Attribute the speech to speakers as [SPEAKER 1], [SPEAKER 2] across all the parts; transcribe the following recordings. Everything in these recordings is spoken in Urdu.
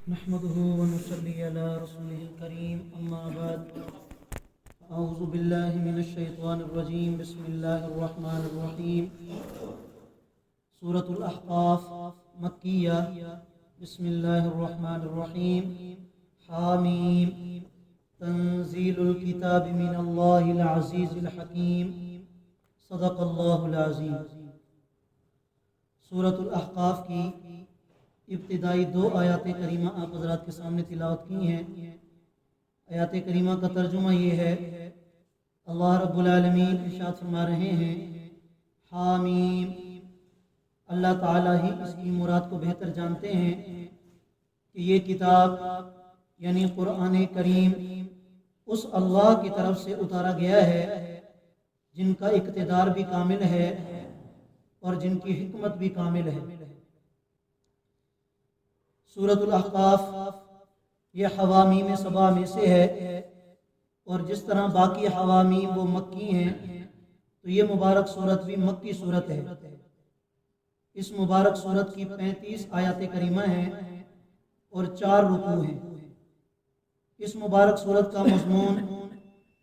[SPEAKER 1] نحمده ونصلي على رسوله الكريم أما بعد أعوذ بالله من الشيطان الرجيم بسم الله الرحمن الرحيم سورة الأحقاف مكية بسم الله الرحمن الرحيم حاميم تنزيل الكتاب من الله العزيز الحكيم صدق الله العظيم۔ سورة الأحقاف کی ابتدائی 2 آیات کریمہ آپ حضرات کے سامنے تلاوت کی ہیں۔ آیات کریمہ کا ترجمہ یہ ہے، اللہ رب العالمین ارشاد فرما رہے ہیں حامیم، اللہ تعالیٰ ہی اس کی مراد کو بہتر جانتے ہیں کہ یہ کتاب یعنی قرآن کریم اس اللہ کی طرف سے اتارا گیا ہے جن کا اقتدار بھی کامل ہے اور جن کی حکمت بھی کامل ہے۔ سورۃ الاحقاف یہ حوامیم 7 میں سے ہے، اور جس طرح باقی حوامیم وہ مکی ہیں تو یہ مبارک سورت بھی مکی سورت ہے۔ اس مبارک سورت کی 35 آیات کریمہ ہیں اور 4 رکوع ہیں۔ اس مبارک سورت کا مضمون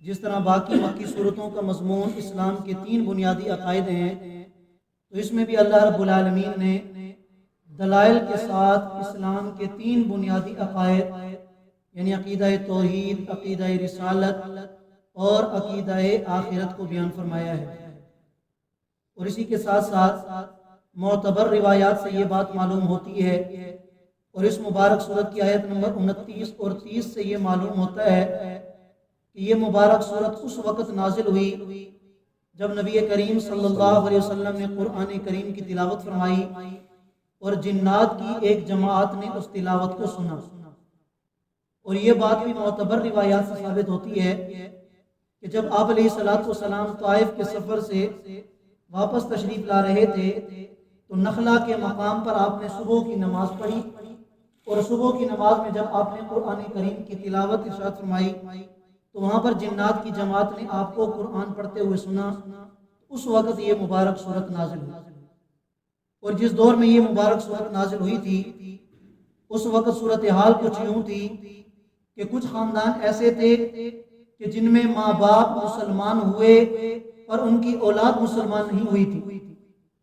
[SPEAKER 1] جس طرح باقی مکی سورتوں کا مضمون اسلام کے 3 بنیادی عقائد ہیں، تو اس میں بھی اللہ رب العالمین نے دلائل کے ساتھ اسلام کے 3 بنیادی عقائد یعنی عقیدہ توحید، عقیدہ رسالت اور عقیدہ آخرت کو بیان فرمایا ہے۔ اور اسی کے ساتھ ساتھ معتبر روایات سے یہ بات معلوم ہوتی ہے، اور اس مبارک سورت کی آیت نمبر 29 اور 30 سے یہ معلوم ہوتا ہے کہ یہ مبارک سورت اس وقت نازل ہوئی جب نبی کریم صلی اللہ علیہ وسلم نے قرآن کریم کی تلاوت فرمائی اور جنات کی ایک جماعت نے اس تلاوت کو سنا۔ اور یہ بات بھی معتبر روایات سے ثابت ہوتی ہے کہ جب آپ علیہ السلام طائف کے سفر سے واپس تشریف لا رہے تھے تو نخلا کے مقام پر آپ نے صبح کی نماز پڑھی، اور صبح کی نماز میں جب آپ نے قرآن کریم کی تلاوت ارشاد فرمائی تو وہاں پر جنات کی جماعت نے آپ کو قرآن پڑھتے ہوئے سنا۔ اس وقت یہ مبارک سورت نازل ہوئی، اور جس دور میں یہ مبارک سورت نازل ہوئی تھی اس وقت صورتحال کچھ یوں تھی کہ کچھ خاندان ایسے تھے کہ جن میں ماں باپ مسلمان ہوئے اور ان کی اولاد مسلمان نہیں ہوئی تھی،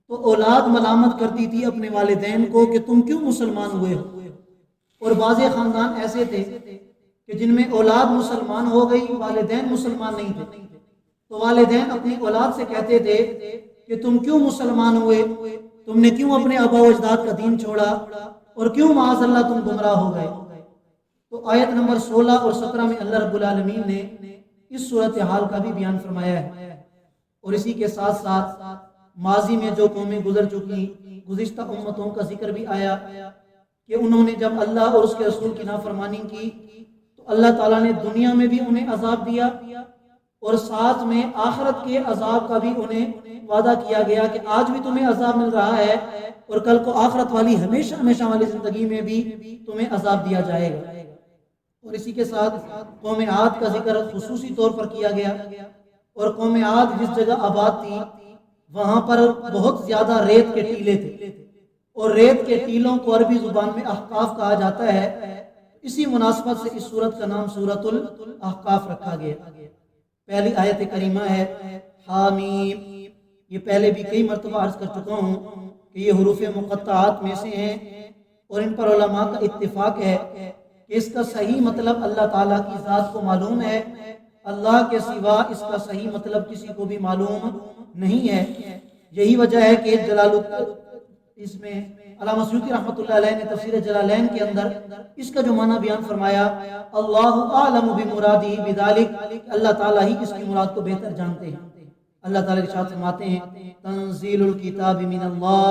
[SPEAKER 1] تو اولاد ملامت کرتی تھی اپنے والدین کو کہ تم کیوں مسلمان ہوئے ہو۔ اور بعض خاندان ایسے تھے کہ جن میں اولاد مسلمان ہو گئی، والدین مسلمان نہیں تھے، تو والدین اپنی اولاد سے کہتے تھے کہ تم کیوں مسلمان ہوئے، تم نے کیوں اپنے آبا و اجداد کا دین چھوڑا، اور کیوں معاذ اللہ تم گمراہ ہو گئے۔ تو آیت نمبر 16 اور 17 میں اللہ رب العالمین نے اس صورتحال کا بھی بیان فرمایا ہے۔ اور اسی کے ساتھ ساتھ ماضی میں جو قومیں گزر چکی، گزشتہ امتوں کا ذکر بھی آیا کہ انہوں نے جب اللہ اور اس کے رسول کی نافرمانی کی تو اللہ تعالیٰ نے دنیا میں بھی انہیں عذاب دیا، اور ساتھ میں آخرت کے عذاب کا بھی انہیں وعدہ کیا گیا کہ آج بھی تمہیں عذاب مل رہا ہے اور کل کو آخرت والی ہمیشہ ہمیشہ والی زندگی میں بھی تمہیں عذاب دیا جائے گا۔ اور اسی کے ساتھ قوم عاد کا ذکر خصوصی طور پر کیا گیا، اور قوم عاد جس جگہ آباد تھی وہاں پر بہت زیادہ ریت کے ٹیلے تھے، اور ریت کے ٹیلوں کو عربی زبان میں احقاف کہا جاتا ہے۔ اسی مناسبت سے اس سورت کا نام سورۃ الاحقاف رکھا گیا۔ پہلی آیت کریمہ ہے حامیم، یہ پہلے بھی کئی مرتبہ عرض کر چکا ہوں کہ یہ حروف مقطعات میں سے ہیں، اور ان پر علماء کا اتفاق ہے کہ اس کا صحیح مطلب اللہ تعالیٰ کی ذات کو معلوم ہے، اللہ کے سوا اس کا صحیح مطلب کسی کو بھی معلوم نہیں ہے۔ یہی وجہ ہے کہ اس میں علامہ سیوطی رحمۃ اللہ علیہ نے تفسیر جلالین کے اندر اس کا جو معنی بیان فرمایا، اللہ اعلم بمرادہ بذالک، اللہ تعالیٰ ہی اس کی مراد کو بہتر جانتے ہیں۔ اللہ تعالیٰ ارشاد فرماتے ہیں تنزیل الکتاب من اللہ،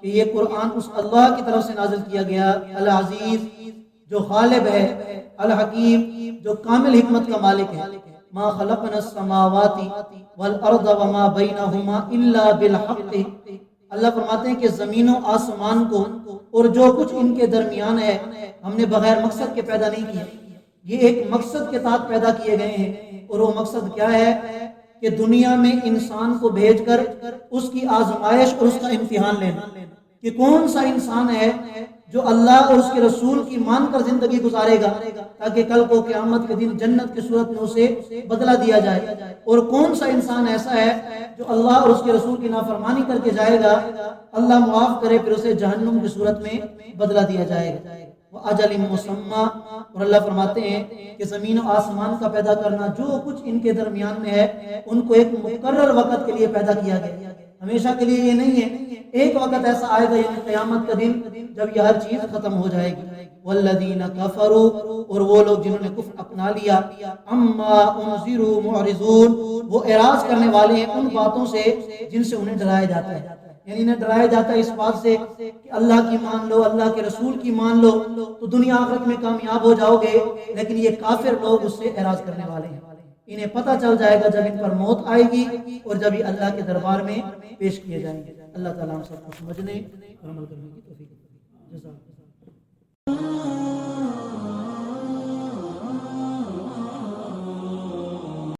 [SPEAKER 1] کہ یہ قرآن اس اللہ کی طرف سے نازل کیا گیا، العزیز جو غالب ہے، الحکیم جو کامل حکمت کا مالک ہے۔ ما خلقنا السماوات والارض وما بینہما الا بالحق، اللہ فرماتے ہیں کہ زمین و آسمان کو اور جو کچھ ان کے درمیان ہے ہم نے بغیر مقصد کے پیدا نہیں کیا، یہ ایک مقصد کے تحت پیدا کیے گئے ہیں۔ اور وہ مقصد کیا ہے کہ دنیا میں انسان کو بھیج کر اس کی آزمائش اور اس کا امتحان لینا، کہ کون سا انسان ہے جو اللہ اور اس کے رسول کی مان کر زندگی گزارے گا تاکہ کل کو قیامت کے دن جنت کی صورت میں اسے بدلہ دیا جائے، اور کون سا انسان ایسا ہے جو اللہ اور اس کے رسول کی نافرمانی کر کے جائے گا، اللہ معاف کرے پھر اسے جہنم کی صورت میں بدلہ دیا جائے گا۔ وَأَجَلٍ مُّسَمًّى، اور اللہ فرماتے ہیں کہ زمین و آسمان کا پیدا کرنا، جو کچھ ان کے درمیان میں ہے، ان کو ایک مقرر وقت کے لیے پیدا کیا گیا، ہمیشہ کے لیے یہ نہیں ہے۔ ایک وقت ایسا آئے گا یعنی قیامت کا دن جب یہ ہر چیز ختم ہو جائے گی۔ والذین کفروا، اور وہ لوگ جنہوں نے کفر اپنا لیا، اما انذروا معرضون، وہ اعراض کرنے والے ہیں ان باتوں سے جن سے انہیں ڈرایا جاتا ہے، یعنی انہیں ڈرایا جاتا ہے اس بات سے کہ اللہ کی مان لو، اللہ کے رسول کی مان لو تو دنیا آخرت میں کامیاب ہو جاؤ گے، لیکن یہ کافر لوگ اس سے اعراض کرنے والے ہیں۔ انہیں پتہ چل جائے گا جب ان پر موت آئے گی اور جب یہ اللہ کے دربار میں پیش کیے جائیں گے۔ اللہ تعالیٰ ہم سب کو سمجھنے اور عمل کرنے کی توفیق دے۔